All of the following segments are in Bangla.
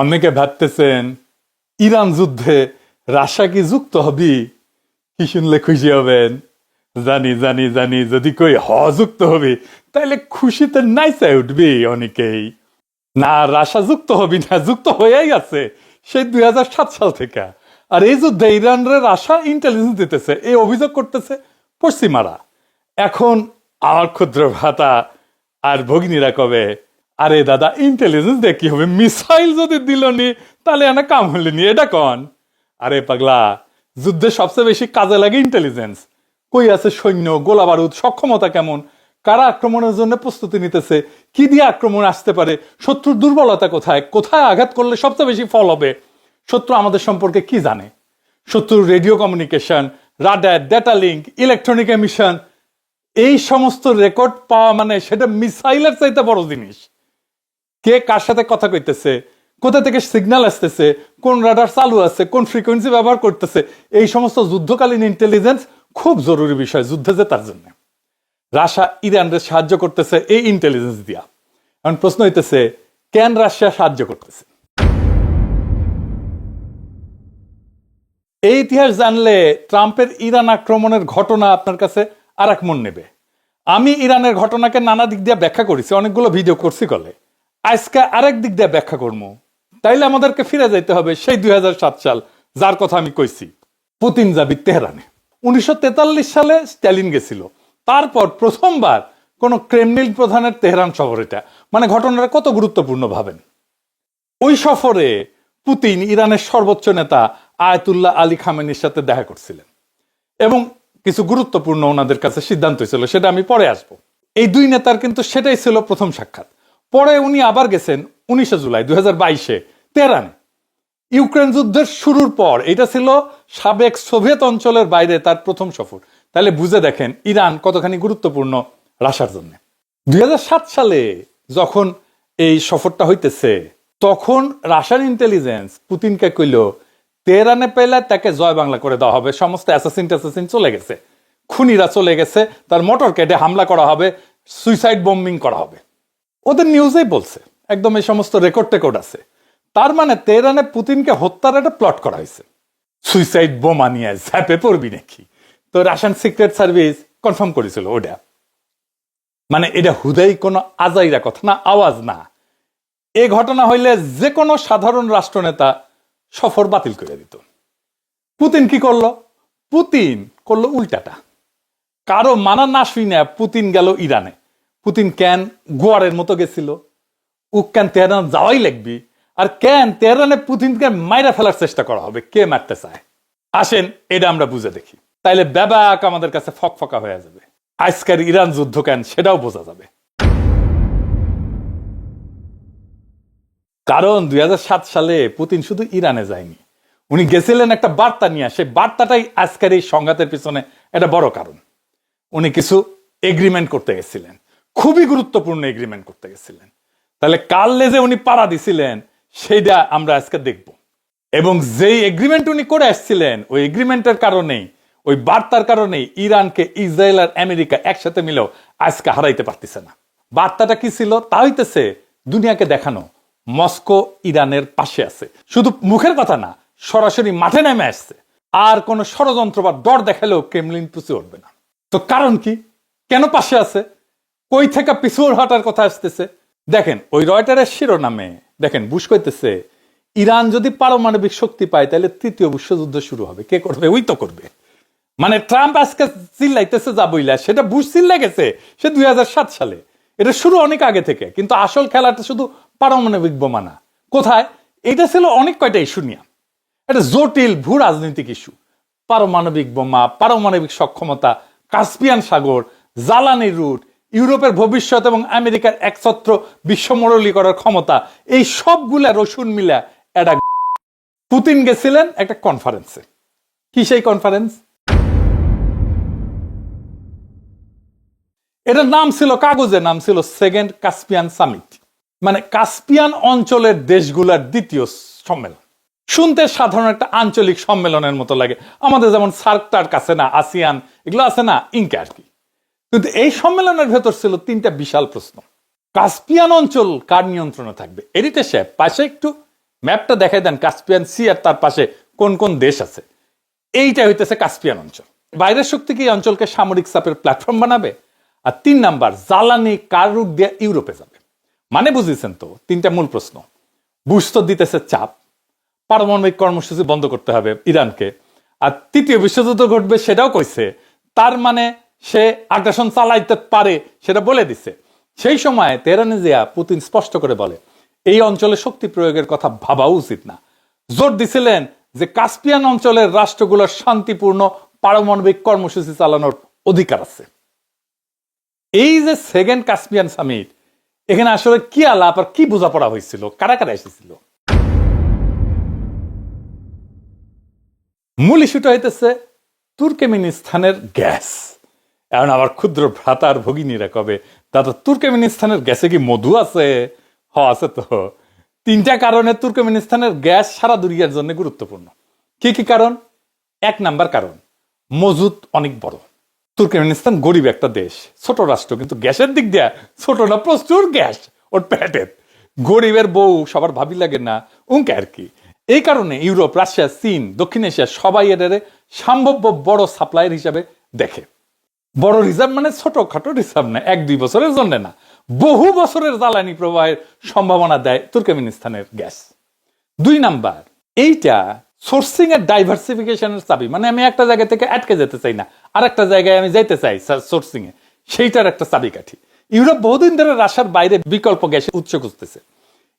অনেকে ভাবতেছেন ইরান যুদ্ধে রাশিয়া কি যুক্ত হবে? কি শুনলে খুশি হবেন? জানি জানি জানি, যদি কই যুক্ত হবে তাহলে খুশিতে নাইচে উঠবে অনেকেই। না, রাশিয়া যুক্ত হবি না, যুক্ত হয়েই আছে সেই 2007 সাল থেকে। আর এই যুদ্ধে ইরানরে রাশিয়া ইন্টেলিজেন্স দিতেছে, এই অভিযোগ করতেছে পশ্চিমারা। এখন আমার ক্ষুদ্র ভ্রাতা আর ভগিনীরা কবে, আরে দাদা ইন্টেলিজেন্স দিয়ে কি হবে? মিসাইল যদি দিল নি তাহলে এনে কাম হলে নি, এটা কন। আরে পাগলা, যুদ্ধে সবচেয়ে বেশি কাজে লাগে ইন্টেলিজেন্স। কই আছে সৈন্য, গোলা বারুদ, সক্ষমতা কেমন, কারা আক্রমণের জন্য প্রস্তুতি নিতেছে, কি দিয়ে আক্রমণ আসতে পারে, শত্রুর দুর্বলতা কোথায়, কোথায় আঘাত করলে সবচেয়ে বেশি ফল হবে, শত্রু আমাদের সম্পর্কে কি জানে, শত্রুর radio communication, radar, data link, electronic emission, এই সমস্ত রেকর্ড পাওয়া মানে সেটা মিসাইলের চাইতে বড় জিনিস। কে কার সাথে কথা কইতেছে, কোথা থেকে সিগন্যাল আসতেছে, কোন রাডার চালু আছে, কোন ফ্রিকোয়েন্সি ব্যবহার করতেছে, এই সমস্ত যুদ্ধকালীন ইন্টেলিজেন্স খুব জরুরি বিষয় যুদ্ধে জেতার জন্য। রাশিয়া ইরানকে সাহায্য করতেছে এই ইন্টেলিজেন্স দিয়া। এখন প্রশ্ন হইতেছে, কেন রাশিয়া সাহায্য করতেছে? এই ইতিহাস জানলে ট্রাম্পের ইরান আক্রমণের ঘটনা আপনার কাছে আর এক মন নেবে। আমি ইরানের ঘটনাকে নানা দিক দিয়ে ব্যাখ্যা করেছি, অনেকগুলো ভিডিও করছি কলে। আজকে আরেক দিক দিয়ে ব্যাখ্যা করবো। তাইলে আমাদেরকে ফিরে যাইতে হবে সেই 2007 সাল, যার কথা আমি কইছি। পুতিন যাবি তেহরানে। 1943 সালে স্ট্যালিন গেছিল, তারপর প্রথমবার কোন ক্রেমলিন প্রধানের তেহরান শহর। এটা মানে ঘটনাটা কত গুরুত্বপূর্ণ ভাবেন। ওই সফরে পুতিন ইরানের সর্বোচ্চ নেতা আয়াতুল্লাহ আলী খামেনির সাথে দেখা করছিলেন এবং কিছু গুরুত্বপূর্ণ ওনাদের কাছে সিদ্ধান্ত ছিল, সেটা আমি পরে আসবো। এই দুই নেতার কিন্তু সেটাই ছিল প্রথম সাক্ষাৎ। পরে উনি আবার গেছেন 19 জুলাই 2022 তেহরানে। ইউক্রেন যুদ্ধের শুরুর পর এটা ছিল সাবেক সোভিয়েত অঞ্চলের বাইরে তার প্রথম সফর। তাহলে বুঝে দেখেন ইরান কতখানি গুরুত্বপূর্ণ রাশিয়ার জন্য। 2007 সালে যখন এই সফরটা হইতেছে, তখন রাশিয়ান ইন্টেলিজেন্স পুতিনকে কইল তেহরানে পেলে তাকে জয় বাংলা করে দেওয়া হবে, সমস্ত অ্যাসাসিন চলে গেছে, খুনিরা চলে গেছে, তার মোটর কেটে হামলা করা হবে, সুইসাইড বম্বিং করা হবে। ওদের নিউজেই বলছে, একদম এই সমস্ত রেকর্ড আছে। তার মানে তেহরানে পুতিনকে হত্যার একটা প্লট করা হয়েছে। সুইসাইড বোমা নিয়ে ঝাঁপে পড়বি নাকি? তো রাশিয়ান সিক্রেট সার্ভিস কনফার্ম করেছিল ওটা। মানে এটা হুদাই কোনো আজাইরা কথা না, আওয়াজ না। এ ঘটনা হইলে যে কোনো সাধারণ রাষ্ট্রনেতা সফর বাতিল করে দিত। পুতিন কি করলো? পুতিন করলো উল্টাটা। কারো মানা না শুই না পুতিন গেল ইরানে। পুতিন কেন গোয়ারের মতো গেছিল? ও কেন তেহরান যাওয়াই লাগবি? আর কেন তেহরানে পুতিনকে মাইরা ফেলার চেষ্টা করা হবে? কে মারতে চায়? আসেন এটা আমরা বুঝে দেখি, তাইলে ব্যাপক আমাদের কাছে ফকফকা হয়ে যাবে। আজকের ইরান যুদ্ধ কেন সেটাও বোঝা যাবে। কারণ 2007 সালে পুতিন শুধু ইরানে যায়নি, উনি গেছিলেন একটা বার্তা নিয়ে। সেই বার্তাটাই আজকের এই সংঘাতের পিছনে একটা বড় কারণ। উনি কিছু এগ্রিমেন্ট করতে গেছিলেন, খুবই গুরুত্বপূর্ণ এগ্রিমেন্ট করতে গেছিলেন। তাহলে কাল লেজে উনি পাড়া দিছিলেন সেইটা আমরা আজকে দেখব। এবং যেই এগ্রিমেন্ট উনি করে আসছিলেন, ওই এগ্রিমেন্টের কারণেই, ওই বার্তার কারণেই ইরানকে ইসরায়েল আর আমেরিকা একসাথে মিলেও আজকে হারাইতে পারতেছে না। বার্তাটা কি ছিল? তা হইতেছে দুনিয়াকে দেখানো মস্কো ইরানের পাশে আছে। শুধু মুখের কথা না, সরাসরি মাঠে নেমে আসছে। আর কোন ষড়যন্ত্র বা ডর দেখালেও ক্রেমলিন পিছু উঠবে না। তো কারণ কি? কেন পাশে আছে? কই থেকে পিছু হটার কথা আসতেছে? দেখেন ওই রয়টারের শিরোনামে দেখেন বুশ কইতেছে ইরান যদি পারমাণবিক শক্তি পায় তাহলে তৃতীয় বিশ্বযুদ্ধ শুরু হবে। কে করবে? ওই তো করবে। মানে ট্রাম্প আজকে চিল্লাইতেছে যা বইলা, সেটা বুশ চিল্লাই গেছে সে 2007 সালে। এটা শুরু অনেক আগে থেকে, কিন্তু আসল খেলাটা শুধু পারমাণবিক বোমা না। কোথায়? এটা ছিল অনেক কয়টা ইস্যু নিয়ে, এটা জটিল ভূ রাজনৈতিক ইস্যু। পারমাণবিক বোমা, পারমাণবিক সক্ষমতা, কাস্পিয়ান সাগর, জ্বালানি রুট, ইউরোপের ভবিষ্যৎ এবং আমেরিকার একছত্র বিশ্বমণ্ডলী করার ক্ষমতা, এই সবগুলা রসুন মিলা একটা। পুতিন গেছিলেন একটা কনফারেন্সে। কি সেই কনফারেন্স? এটার নাম ছিল, কাগজের নাম ছিল সেকেন্ড কাস্পিয়ান সামিট। মানে কাস্পিয়ান অঞ্চলের দেশগুলার দ্বিতীয় সম্মেলন। শুনতে সাধারণ একটা আঞ্চলিক সম্মেলনের মতো লাগে, আমাদের যেমন সার্ক টার্ক আছে না, আসিয়ান এগুলো আছে না, ইনকা আর কি। কিন্তু এই সম্মেলনের ভেতর ছিল তিনটা বিশাল প্রশ্ন। কাস্পিয়ান অঞ্চল কার নিয়ন্ত্রণে থাকবে? এরিট্রিয়া পাশে একটু ম্যাপটা দেখাই দেন কাস্পিয়ান সি আর তার পাশে কোন কোন দেশ আছে। এইটা হইতেছে কাস্পিয়ান অঞ্চল। বাইরের শক্তি কি এই অঞ্চলকে সামরিক চাপের প্ল্যাটফর্ম বানাবে? আর 3 নাম্বার, জ্বালানি কার রুট দিয়ে ইউরোপে যাবে? মানে বুঝেছেন তো, 3টা মূল প্রশ্ন। বুশ তো দিতেছে চাপ, পারমাণবিক কর্মসূচি বন্ধ করতে হবে ইরানকে, আর 3য় বিশ্বযুদ্ধ ঘটবে সেটাও কইছে। তার মানে সে আগ্রাসন চালাইতে পারে সেটা বলে দিছে। সেই সময় তেহরানে জিয়া পুতিন স্পষ্ট করে বলে এই অঞ্চলে শক্তি প্রয়োগের কথা ভাবাও উচিত না। জোর দিছিলেন যে কাস্পিয়ান অঞ্চলের রাষ্ট্রগুলোর শান্তিপূর্ণ পারমাণবিক কর্মসূচি চালানোর অধিকার আছে। এই যে সেকেন্ড কাস্পিয়ান সামিট, এখানে আসলে কি আলাপ আর কি বোঝাপড়া হয়েছিল, কারা কারা এসেছিল? মূল ইস্যুটা হইতেছে তুর্কমেনিস্তানের গ্যাস। এখন আবার ক্ষুদ্র ভ্রাতার ভগিনীরা কবে দাদা তুর্কমেনিস্তানের গ্যাসে কি মধু আছে? আছে তো। 3টা কারণে তুর্কমেনিস্তানের গ্যাস সারা দুনিয়ার জন্য গুরুত্বপূর্ণ। কি কি কারণ? 1 নাম্বার কারণ, মজুদ অনেক বড়। তুর্কমেনিস্তান গরিব একটা দেশ, ছোট রাষ্ট্র, কিন্তু গ্যাসের দিক দিয়ে ছোট না, প্রচুর গ্যাস ওর পেটে। গরিবের বউ সবার ভাবি লাগে না, উনকে আর কি। এই কারণে ইউরোপ, রাশিয়া, চীন, দক্ষিণ এশিয়া সবাই এদের সম্ভাব্য বড় সাপ্লায়ার হিসাবে দেখে। বড় রিজার্ভ মানে ছোটখাটো রিজার্ভ না, 1-2 বছরের জন্য না, বহু বছরের জ্বালানি প্রবাহের সম্ভাবনা দেয় তুর্কমেনিস্তানের গ্যাস। 2 নাম্বার, এইটা সোর্সিং এর ডাইভার্সিফিকেশনের চাবি। মানে আমি একটা জায়গা থেকে আটকে যেতে চাই না, আর একটা জায়গায় আমি যাইতে চাই সোর্সিং এ, সেইটার একটা চাবিকাঠি। ইউরোপ বহুদিন ধরে রাশিয়ার বাইরে বিকল্প গ্যাসের উৎস খুঁজতেছে।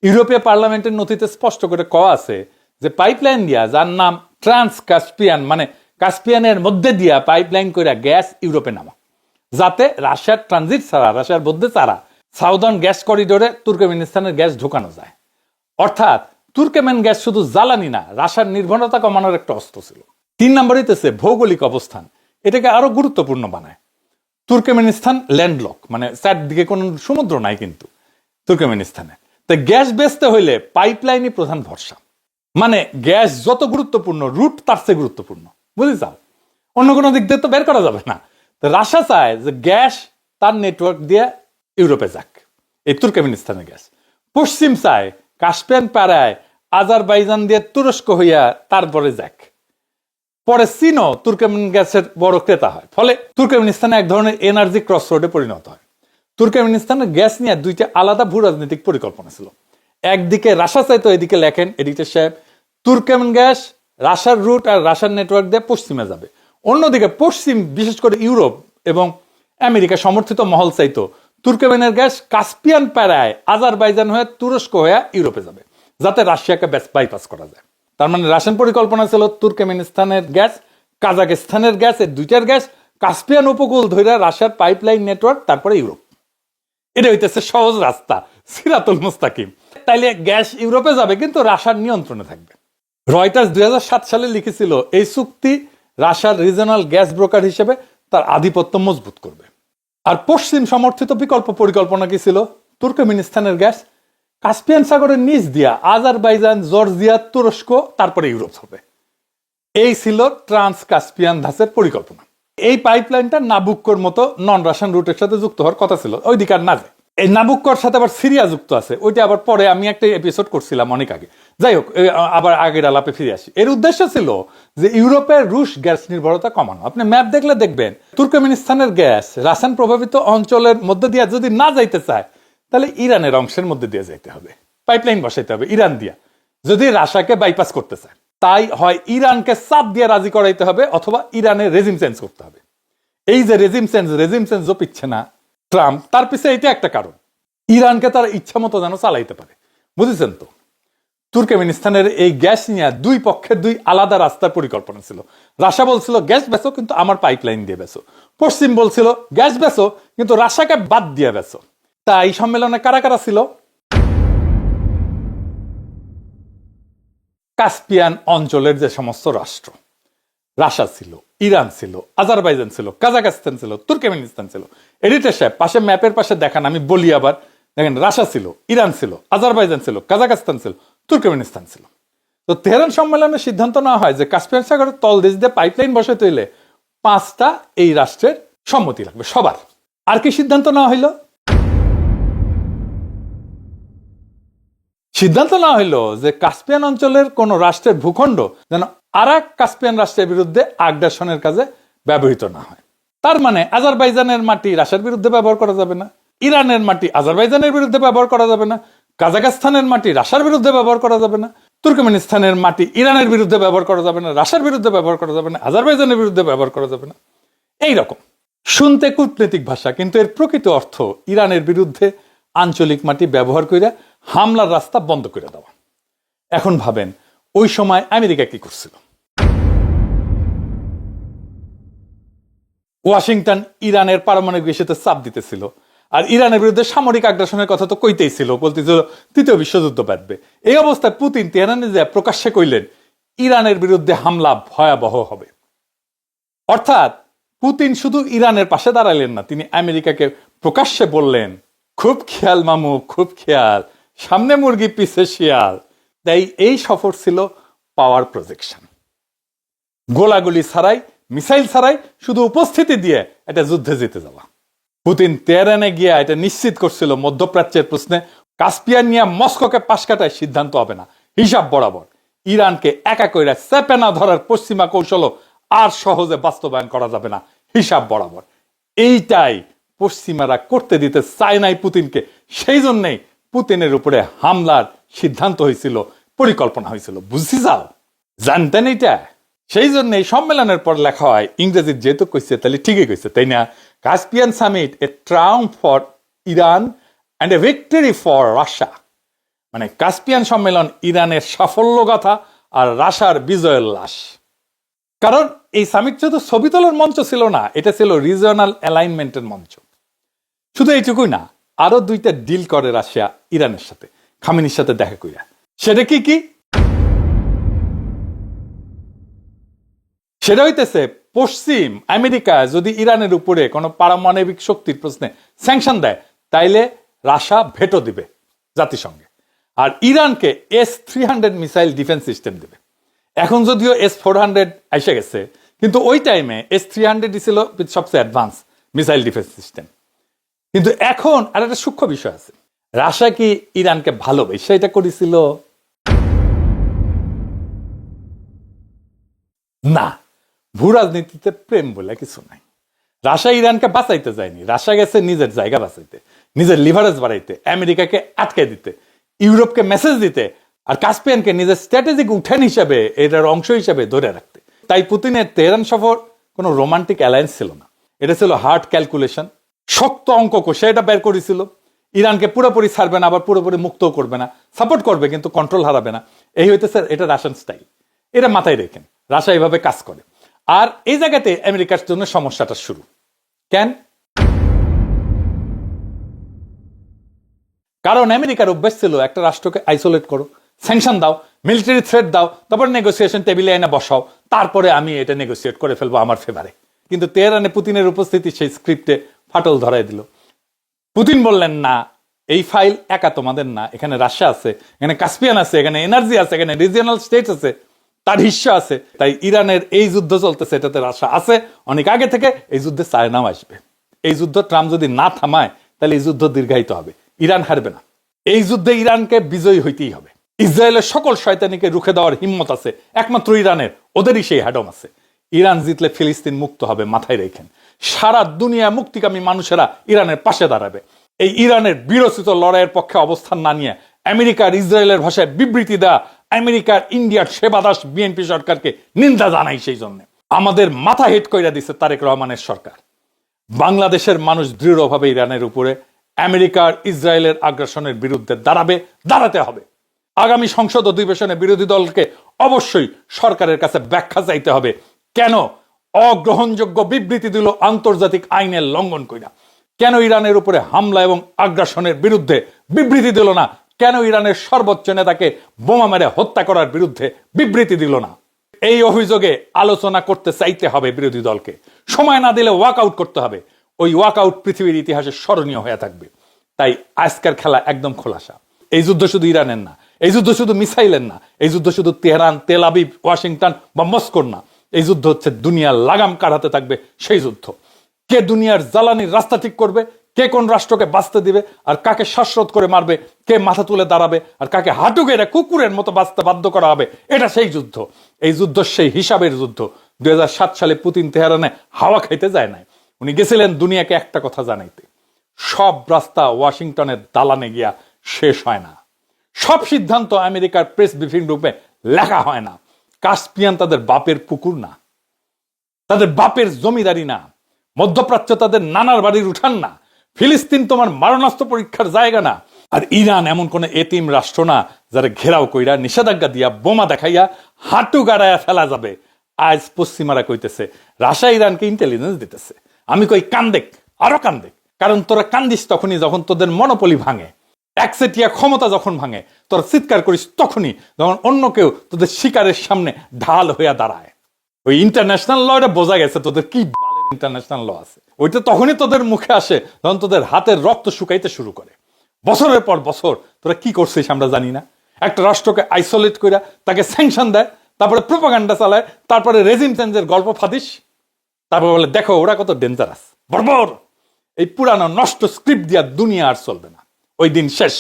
ইউরোপীয় পার্লামেন্টের নথিতে স্পষ্ট করে কওয়া আছে যে পাইপলাইন দিয়া, যার নাম ট্রান্স কাস্পিয়ান, মানে কাস্পিয়ানের মধ্যে দিয়া পাইপলাইন করে গ্যাস ইউরোপে নামা, যাতে রাশিয়ার ট্রানজিট ছাড়া, রাশিয়ার মধ্যে ছাড়া সাউদার্ন গ্যাস করিডোরে তুর্কমেনিস্তানের গ্যাস ঢোকানো যায়। অর্থাৎ তুর্কমেন গ্যাস শুধু জ্বালানি না, রাশিয়ার নির্ভরতা কমানোর একটা অস্ত্র ছিল। 3 নাম্বার হইতেছে ভৌগোলিক অবস্থান। এটাকে আরো গুরুত্বপূর্ণ বানায়। তুর্কমেনিস্তান ল্যান্ডলক, মানে চারদিকে কোনো সমুদ্র নাই কিন্তু তুর্কমেনিস্তানে। তাই গ্যাস বেচতে হইলে পাইপলাইনই প্রধান ভরসা। মানে গ্যাস যত গুরুত্বপূর্ণ, রুট তার চেয়ে গুরুত্বপূর্ণ, বুঝে যাও। অন্য কোনো দিক দিয়ে তো বের করা যাবে না। তো রাশিয়া চায় যে গ্যাস তার নেটওয়ার্ক দিয়ে ইউরোপে যাক, এই তুর্কমেনিস্তানের গ্যাস। পশ্চিম চায় কাস্পিয়ান পাড়ায় আজারবাইজান দিয়ে তুরস্ক হইয়া তারপরে যাক। পরে চীনও তুর্কমেন গ্যাসের বড় ক্রেতা হয়। ফলে তুর্কমেনিস্তানে এক ধরনের এনার্জি ক্রস রোডে পরিণত হয়। তুর্কমেনিস্তানের গ্যাস নিয়ে 2টা আলাদা ভূ রাজনৈতিক পরিকল্পনা ছিল। একদিকে রাশিয়া চাইতো, এদিকে লেখেন এডিটর সাহেব, তুর্কমেন গ্যাস রাশিয়ার রুট আর রাশিয়ার নেটওয়ার্ক দিয়ে পশ্চিমে যাবে। অন্যদিকে পশ্চিম, বিশেষ করে ইউরোপ এবং আমেরিকা সমর্থিত মহল চাইতো তুর্কমেনের গ্যাস কাস্পিয়ান পাড়ায় আজারবাইজান হয়ে তুরস্ক হয়ে ইউরোপে যাবে, যাতে রাশিয়াকে বাইপাস করা যায়। তার মানে রাশিয়ান পরিকল্পনা ছিল তুর্কমেনিস্তানের গ্যাস, কাজাকিস্তানের গ্যাস, এই 2টার গ্যাস কাস্পিয়ান উপকূল ধরে রাশিয়ার পাইপলাইন নেটওয়ার্ক, তারপরে ইউরোপ। এটা হইতেছে সহজ রাস্তা, সিরাতুল মুস্তাকিম। তাইলে গ্যাস ইউরোপে যাবে কিন্তু রাশিয়ার নিয়ন্ত্রণে থাকবে। রয়টার্স 2007 সালে লিখেছিল এই চুক্তি রাশিয়ার রিজনাল গ্যাস ব্রোকার হিসেবে তার আধিপত্য মজবুত করবে। আর পশ্চিম সমর্থিত বিকল্প পরিকল্পনা কি ছিল? তুর্কমেনিস্তানের গ্যাস কাস্পিয়ান সাগরের নিচ দিয়া আজারবাইজান, জর্জিয়া, তুরস্ক, তারপরে ইউরোপ হবে। এই ছিল ট্রান্স কাস্পিয়ান ধাঁচের পরিকল্পনা। এই পাইপলাইনটা নাবুক্কোর মতো নন রাশিয়ান রুটের সাথে যুক্ত হওয়ার কথা ছিল, ওই দিকে আর না যায়। এই নাবুক্কোর সাথে আবার সিরিয়া যুক্ত আছে, ওইটা আবার পরে আমি একটা এপিসোড করছিলাম অনেক আগে। যাই হোক, আবার আগের আলাপে ফিরে আসি। এর উদ্দেশ্য ছিল যে ইউরোপের রুশ গ্যাস নির্ভরতা কমানো। আপনি ম্যাপ দেখলে দেখবেন তুর্কমেনিস্তানের গ্যাস রাশিয়ান প্রভাবিত অঞ্চলের মধ্যে দিয়ে যদি না যাইতে চায়, তাহলে ইরানের অংশের মধ্যে দিয়ে যাইতে হবে, পাইপলাইন বসাইতে হবে ইরান দিয়া, যদি রাশিয়াকে বাইপাস করতে চায়। তাই হয় ইরানকে চাপ দিয়ে রাজি করাইতে হবে, অথবা ইরানের রেজিম চেঞ্জ করতে হবে। এই যে রেজিম চেঞ্জ জপিচ্ছে না ট্রাম্প, তার পিছনে এটা একটা কারণ, ইরানকে তার ইচ্ছা মতো যেন চালাইতে পারে। বুঝেছেন তো? তুর্কমেনিস্তানের এই গ্যাস নিয়ে 2 পক্ষের 2 আলাদা রাস্তার পরিকল্পনা ছিল। রাশিয়া বলছিল গ্যাস বেচো, কিন্তু আমার পাইপলাইন দিয়ে বেচো। পশ্চিম বলছিল গ্যাস বেচো, কিন্তু রাশিয়াকে বাদ দিয়ে বেচো। তাই এই সম্মেলনে কারা কারা ছিল? কাস্পিয়ান অঞ্চলের যে সমস্ত রাষ্ট্র, রাশিয়া ছিল, ইরান ছিল, আজারবাইজান ছিল, কাজাকিস্তান ছিল, তুর্কমেনিস্তান ছিল। এডিটর সাহেব পাশে ম্যাপের পাশে দেখান, আমি বলি আবার, দেখেন রাশিয়া ছিল, ইরান ছিল, আজারবাইজান ছিল, কাজাকিস্তান ছিল, তুর্কমেনিস্তান ছিল। তো তেহরান সম্মেলনে সিদ্ধান্ত নেওয়া হয় যে কাস্পিয়ান সাগরের তলদেশ দিয়ে পাইপলাইন বসাইতে হইলে 5টা এই রাষ্ট্রের সম্মতি লাগবে, সবার। আর কি সিদ্ধান্ত নেওয়া হইল? সিদ্ধান্ত না হইলো যে কাস্পিয়ান অঞ্চলের কোন রাষ্ট্রের ভূখণ্ড যেন আর এক কাস্পিয়ান রাষ্ট্রের বিরুদ্ধে আগ্রাসনের কাজে ব্যবহৃত না হয়। তার মানে আজারবাইজানের মাটি রাশিয়ার বিরুদ্ধে ব্যবহার করা যাবে না, ইরানের মাটি আজারবাইজানের বিরুদ্ধে ব্যবহার করা যাবে না, কাজাখস্তানের মাটি রাশিয়ার বিরুদ্ধে ব্যবহার করা যাবে না, তুর্কমেনিস্তানের মাটি ইরানের বিরুদ্ধে ব্যবহার করা যাবে না, রাশিয়ার বিরুদ্ধে ব্যবহার করা যাবে না, আজারবাইজানের বিরুদ্ধে ব্যবহার করা যাবে না। এইরকম শুনতে কূটনৈতিক ভাষা, কিন্তু এর প্রকৃত অর্থ ইরানের বিরুদ্ধে আঞ্চলিক মাটি ব্যবহার করে হামলার রাস্তা বন্ধ করে দেওয়া। এখন ভাবেন ওই সময় আমেরিকা কি করছিল। ওয়াশিংটন ইরানের পারমাণবিক ইস্যুতে চাপ দিতেছিল, আর ইরানের বিরুদ্ধে সামরিক আগ্রাসনের কথা তো কইতেই ছিল, বলতেছিল তৃতীয় বিশ্বযুদ্ধ বাঁধবে। এই অবস্থায় পুতিন তেহরানে যে প্রকাশ্যে কইলেন ইরানের বিরুদ্ধে হামলা ভয়াবহ হবে। অর্থাৎ পুতিন শুধু ইরানের পাশে দাঁড়ালেন না, তিনি আমেরিকাকে প্রকাশ্যে বললেন খুব খেয়াল মামু, খুব খেয়াল, সামনে মুরগি পিছে শিয়াল। তাই এই সফর ছিল পাওয়ার প্রজেকশন, গোলাগুলি ছাড়াই, মিসাইল ছাড়াই, শুধু উপস্থিতি দিয়ে এটা যুদ্ধে জিতে যাওয়া। পুতিন তেহরানে গিয়ে এটা নিশ্চিত করছিল মধ্যপ্রাচ্যের প্রশ্নে কাস্পিয়ান নিয়ে মস্কোকে পাশ কাটায় সিদ্ধান্ত হবে না, হিসাব বরাবর। ইরানকে একা কইরা চেপে না ধরার পশ্চিমা কৌশলও আর সহজে বাস্তবায়ন করা যাবে না, হিসাব বরাবর। এইটাই পশ্চিমারা করতে দিতে চায় নাই পুতিনকে। সেই জন্যই পুতিনের উপরে হামলার সিদ্ধান্ত হয়েছিল, পরিকল্পনা হয়েছিল। বুঝছি যাও, জানতেন এইটা? সেই জন্য এই সম্মেলনের পর লেখা হয়, ইংরেজি যেহেতু কইছে তাহলে ঠিকই কইছে, তাই না? Caspian summit, a triumph for Iran and a victory for Russia. মানে কাস্পিয়ান সম্মেলন ইরানের সাফল্য গাথা আর রাশিয়ার বিজয়ের লাশ। কারণ এই সামিট শুধু ছবি তোলার মঞ্চ ছিল না, এটা ছিল রিজিওনাল অ্যালাইনমেন্টের মঞ্চ। শুধু এইটুকুই না, আরো দুইটা ডিল করে রাশিয়া ইরানের সাথে, খামেনির সাথে দেখা কইরা। সেটা কি কি? সেটা হইতেছে পশ্চিম আমেরিকা যদি ইরানের উপরে কোনো পারমাণবিক শক্তির প্রশ্নে স্যাংশন দেয়, তাইলে রাশিয়া ভেটো দিবে জাতিসংঘে, আর ইরানকে S-300 মিসাইল ডিফেন্স সিস্টেম দিবে। এখন যদিও S-400 এসে গেছে, কিন্তু ওই টাইমে S-300 ছিল সবচেয়ে অ্যাডভান্স মিসাইল ডিফেন্স সিস্টেম। কিন্তু এখন আর একটা সূক্ষ্ম বিষয় আছে, রাশিয়া কি ইরানকে ভালোবেসে এটা করেছিল? না, ভূ রাজনীতিতে প্রেম বলে কিছু নাই। রাশিয়া ইরানকে বাঁচাইতে যায়নি, রাশিয়া গেছে নিজের জায়গা বাঁচাইতে, নিজের লিভারেজ বাড়াইতে, আমেরিকাকে আটকে দিতে, ইউরোপকে মেসেজ দিতে, আর কাস্পিয়ানকে নিজের স্ট্র্যাটেজিক উঠান হিসাবে, এটার অংশ হিসাবে ধরে রাখতে। তাই পুতিনের তেহরান সফর কোনো রোমান্টিক অ্যালায়েন্স ছিল না, এটা ছিল হার্ড ক্যালকুলেশন, শক্ত অঙ্ক কষে এটা বের করেছিল। ইরানকে পুরোপুরি ছাড়বে না, আবার পুরোপুরি মুক্তও করবে না, সাপোর্ট করবে কিন্তু কন্ট্রোল হারাবে না। এই হইতেছে এটা রাশিয়ান স্টাইল, এটা মাথায় রেখেন। রাশিয়া এইভাবে কাজ করে। আর এই জায়গাতে আমেরিকার জন্য সমস্যাটা শুরু। কেন? কারণ আমেরিকার অভ্যাস ছিল একটা রাষ্ট্রকে আইসোলেট করো, স্যাংশন দাও, মিলিটারি থ্রেট দাও, তারপর নেগোসিয়েশন টেবিলে এনে বসাও, তারপরে আমি এটা নেগোসিয়েট করে ফেলবো আমার ফেভারে। কিন্তু তেহরানে পুতিনের উপস্থিতি সেই স্ক্রিপ্টে ফাটল ধরাই দিল। পুতিন বললেন না, এই ফাইল একা তোমাদের না, এখানে রাশিয়া আছে, এখানে কাস্পিয়ান আছে, এখানে এনার্জি আছে, এখানে রিজিওনাল স্টেটস আছে, তার হিস্সা আছে। তাই ইরানের এই যুদ্ধ চলতেছে, এটাতে রাশিয়া আছে অনেক আগে থেকে, এই যুদ্ধে চায়নাও আসবে। এই যুদ্ধ ট্রাম্প যদি না থামায় তাহলে এই যুদ্ধ দীর্ঘায়িত হবে, ইরান হারবে না। এই যুদ্ধে ইরানকে বিজয়ী হইতেই হবে। ইসরায়েলের সকল শয়তানিকে রুখে দেওয়ার হিম্মত আছে একমাত্র ইরানের, ওদেরই সেই হ্যাডম আছে। ইরান জিতলে ফিলিস্তিন মুক্ত হবে, মাথায় রেখেন। সারা দুনিয়া মুক্তিকামী মানুষেরা ইরানের পাশে দাঁড়াবে। এই ইরানের বিরোচিত লড়াইয়ের পক্ষে অবস্থান না নিয়ে আমেরিকার ইসরায়েলের ভাষায় বিবৃতি দেওয়া আমেরিকার ইন্ডিয়ার সেবাদাস বিএনপি সরকারকে নিন্দা জানাই। সেই জন্য আমাদের মাথা হেট কইরা দিচ্ছে তারেক রহমানের সরকার। বাংলাদেশের মানুষ দৃঢ়ভাবে ইরানের উপরে আমেরিকার ইসরায়েলের আগ্রাসনের বিরুদ্ধে দাঁড়াতে হবে। আগামী সংসদ অধিবেশনে বিরোধী দলকে অবশ্যই সরকারের কাছে ব্যাখ্যা চাইতে হবে, কেন অগ্রহণযোগ্য বিবৃতি দিল আন্তর্জাতিক আইনের লঙ্ঘন কইরা, কেন ইরানের উপরে হামলা এবং আগ্রাসনের বিরুদ্ধে বিবৃতি দিল না, কেন ইরানের সর্বোচ্চ নেতাকে বোমা মেরে হত্যা করার বিরুদ্ধে বিবৃতি দিল না। এই অভিযোগে আলোচনা করতে চাইতে হবে বিরোধী দলকে, সময় না দিলে ওয়াকআউট করতে হবে। ওই ওয়াকআউট পৃথিবীর ইতিহাসে স্মরণীয় হয়ে থাকবে। তাই আজকের খেলা একদম খোলাসা। এই যুদ্ধ শুধু ইরানের না, এই যুদ্ধ শুধু মিসাইলের না, এই যুদ্ধ শুধু তেহরান, তেল আবিব, ওয়াশিংটন বা মস্কোর না। এই যুদ্ধ হচ্ছে দুনিয়ার লাগাম কাটাতে থাকবে সেই যুদ্ধ। কে দুনিয়ার জ্বালানির রাস্তা ঠিক করবে, কে কোন রাষ্ট্রকে বাঁচতে দিবে আর কাকে শ্বাসরোধ করে মারবে, কে মাথা তুলে দাঁড়াবে আর কাকে হাঁটু গেড়ে কুকুরের মতো বাঁচতে বাধ্য করা হবে, এটা সেই যুদ্ধ। এই যুদ্ধ সেই হিসাবের যুদ্ধ। 2007 সালে পুতিন তেহরানে হাওয়া খাইতে যায় নাই, উনি গেছিলেন দুনিয়াকে একটা কথা জানাইতে। সব রাস্তা ওয়াশিংটনের দালানে গিয়া শেষ হয় না, সব সিদ্ধান্ত আমেরিকার প্রেস ব্রিফিং রূপে লেখা হয় না। কাস্পিয়ান তাদের বাপের পুকুর না, তাদের বাপের জমিদারি না, মধ্যপ্রাচ্য তাদের নানার বাড়ির উঠান না, ফিলিস্তিন তোমার মারণাস্ত্র পরীক্ষার জায়গা না, আর ইরান এমন কোন এতিম রাষ্ট্র না যারা ঘেরাও কইরা নিষেধাজ্ঞা দিয়া বোমা দেখাইয়া হাঁটু গাড়াইয়া ফেলা যাবে। আজ পশ্চিমারা কইতেছে রাশিয়া ইরানকে ইন্টেলিজেন্স দিতেছে। আমি কই কান্দেক, আরো কান্দেক, কারণ তোরা কান্দিস তখনই যখন তোদের মনোপলি ভাঙে, একচেটিয়া ক্ষমতা যখন ভাঙে। তোরা চিৎকার করিস তখনই যখন অন্য কেউ তোদের শিকারের সামনে ঢাল হইয়া দাঁড়ায়। ওই ইন্টারন্যাশনাল লটা বোঝা গেছে তোদের কি ইন্টারন্যাশনাল ল আছে। ওইটা তখনই তোদের মুখে আসে যখন তোদের হাতের রক্ত শুকাইতে শুরু করে। বছরের পর বছর তোরা কি করছিস আমরা জানি না। একটা রাষ্ট্রকে আইসোলেট করে তাকে স্যাংশন দেয়, তারপরে প্রোপাগান্ডা চালায়, তারপরে রেজিম চেঞ্জের গল্প ফাদিস, তারপরে বলে দেখো ওরা কত ডেঞ্জারাস। বর্বর এই পুরানো নষ্ট স্ক্রিপ্ট দিয়া দুনিয়া আর চলবে না, ওই দিন শেষ।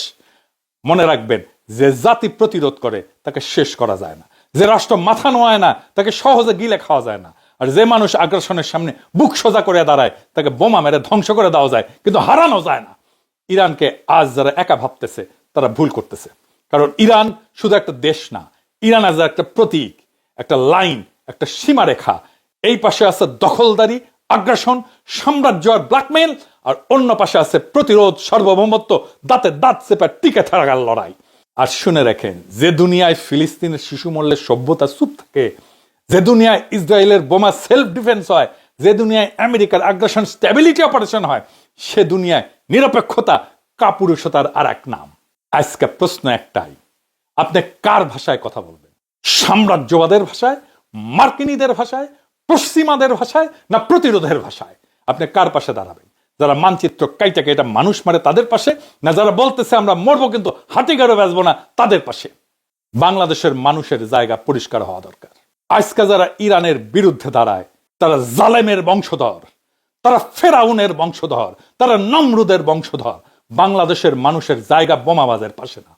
মনে রাখবেন, যে জাতি প্রতিরোধ করে তাকে শেষ করা যায় না, যে রাষ্ট্র মাথা নোয়ায় না তাকে সহজে গিলে খাওয়া যায় না, আর যে মানুষ আগ্রাসনের সামনে বুক সোজা করে দাঁড়ায় তাকে বোমা মেরে ধ্বংস করে দেওয়া যায়, কিন্তু হারানো যায় না। ইরানকে আজ যারা একা ভাবতেছে তারা ভুল করতেছে, কারণ ইরান শুধু একটা দেশ না, ইরান আজ একটা প্রতীক, একটা লাইন, একটা সীমারেখা। এই পাশে আছে দখলদারি, আগ্রাসন, সাম্রাজ্য আর ব্ল্যাকমেইল, আর অন্য পাশে আছে প্রতিরোধ, সার্বভৌমত্ব, দাঁতে দাঁত চেপে টিকে থাকার লড়াই। আর শুনে রাখেন, যে দুনিয়ায় ফিলিস্তিনের শিশু মরলে সভ্যতা চুপ থাকে, যে দুনিয়ায় ইসরায়েলের বোমা সেলফ ডিফেন্স হয়, যে দুনিয়ায় আমেরিকার আগ্রাসন স্ট্যাবিলিটি অপারেশন হয়, সে দুনিয়ায় নিরপেক্ষতা কাপুরুষতার আর এক নাম। আজকে প্রশ্ন একটাই, আপনি কার ভাষায় কথা বলবেন? সাম্রাজ্যবাদের ভাষায়, মার্কিনীদের ভাষায়, পশ্চিমাদের ভাষায়, না প্রতিরোধের ভাষায়? আপনি কার পাশে দাঁড়াবেন? যারা মানচিত্র কাইটাকে এটা মানুষ মারে তাদের পাশে, না যারা বলতেছে আমরা মরবো কিন্তু হাতিগারও বাঁচবো না তাদের পাশে? বাংলাদেশের মানুষের জায়গা পরিষ্কার হওয়া দরকার। আজকে যারা ইরানের বিরুদ্ধে দাঁড়ায় তারা জালেমের বংশধর, তারা ফেরাউনের বংশধর, তারা নমরুদের বংশধর। বাংলাদেশের মানুষের জায়গা বোমাবাজের পাশে না,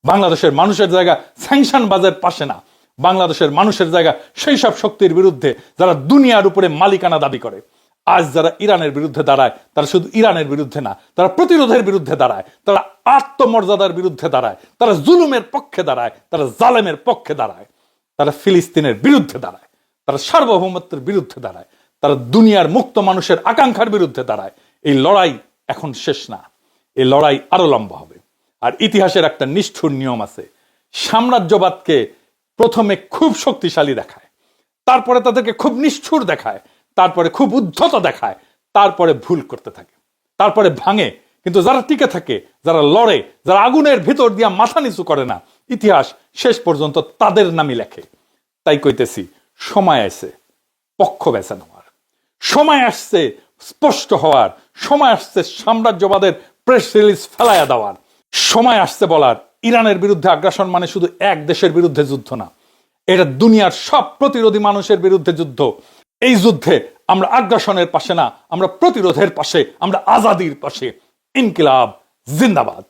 বাংলাদেশের মানুষের জায়গা স্যাংশন বাজের পাশে না, বাংলাদেশের মানুষের জায়গা সেই সব শক্তির বিরুদ্ধে যারা দুনিয়ার উপরে মালিকানা দাবি করে। আজ যারা ইরানের বিরুদ্ধে দাঁড়ায় তারা শুধু ইরানের বিরুদ্ধে না, তারা প্রতিরোধের বিরুদ্ধে দাঁড়ায়, তারা আত্মমর্যাদার বিরুদ্ধে দাঁড়ায়, তারা জুলুমের পক্ষে দাঁড়ায়, তারা জালেমের পক্ষে দাঁড়ায়, তারা ফিলিস্তিনের বিরুদ্ধে দাঁড়ায়, তারা সার্বভৌমত্বের বিরুদ্ধে দাঁড়ায়, তারা দুনিয়ার মুক্ত মানুষের আকাঙ্ক্ষার বিরুদ্ধে দাঁড়ায়। এই লড়াই এখন শেষ না, এই লড়াই আরো লম্বা হবে। আর ইতিহাসের একটা নিষ্ঠুর নিয়ম আছে, সাম্রাজ্যবাদকে প্রথমে খুব শক্তিশালী দেখায়, তারপরে তাদেরকে খুব নিষ্ঠুর দেখায়, তারপরে খুব উদ্ধত দেখায়, তারপরে ভুল করতে থাকে, তারপরে ভাঙে। কিন্তু যারা টিকে থাকে, যারা লড়ে, যারা আগুনের ভিতর দিয়া মাথা নিচু করে না, ইতিহাস শেষ পর্যন্ত তাদের নামই লেখে। তাই কইতেছি, সময় আসছে পক্ষ বেছে নেওয়ার, সময় আসছে স্পষ্ট হওয়ার, সময় আসছে সাম্রাজ্যবাদের প্রেস রিলিজ ফেলাইয়া দেওয়ার, সময় আসছে বলার ইরানের বিরুদ্ধে আগ্রাসন মানে শুধু এক দেশের বিরুদ্ধে যুদ্ধ না, এটা দুনিয়ার সব প্রতিরোধী মানুষের বিরুদ্ধে যুদ্ধ। এই যুদ্ধে আমরা আগ্রাসনের পাশে না, আমরা প্রতিরোধের পাশে, আমরা আজাদির পাশে। ইনকিলাব জিন্দাবাদ।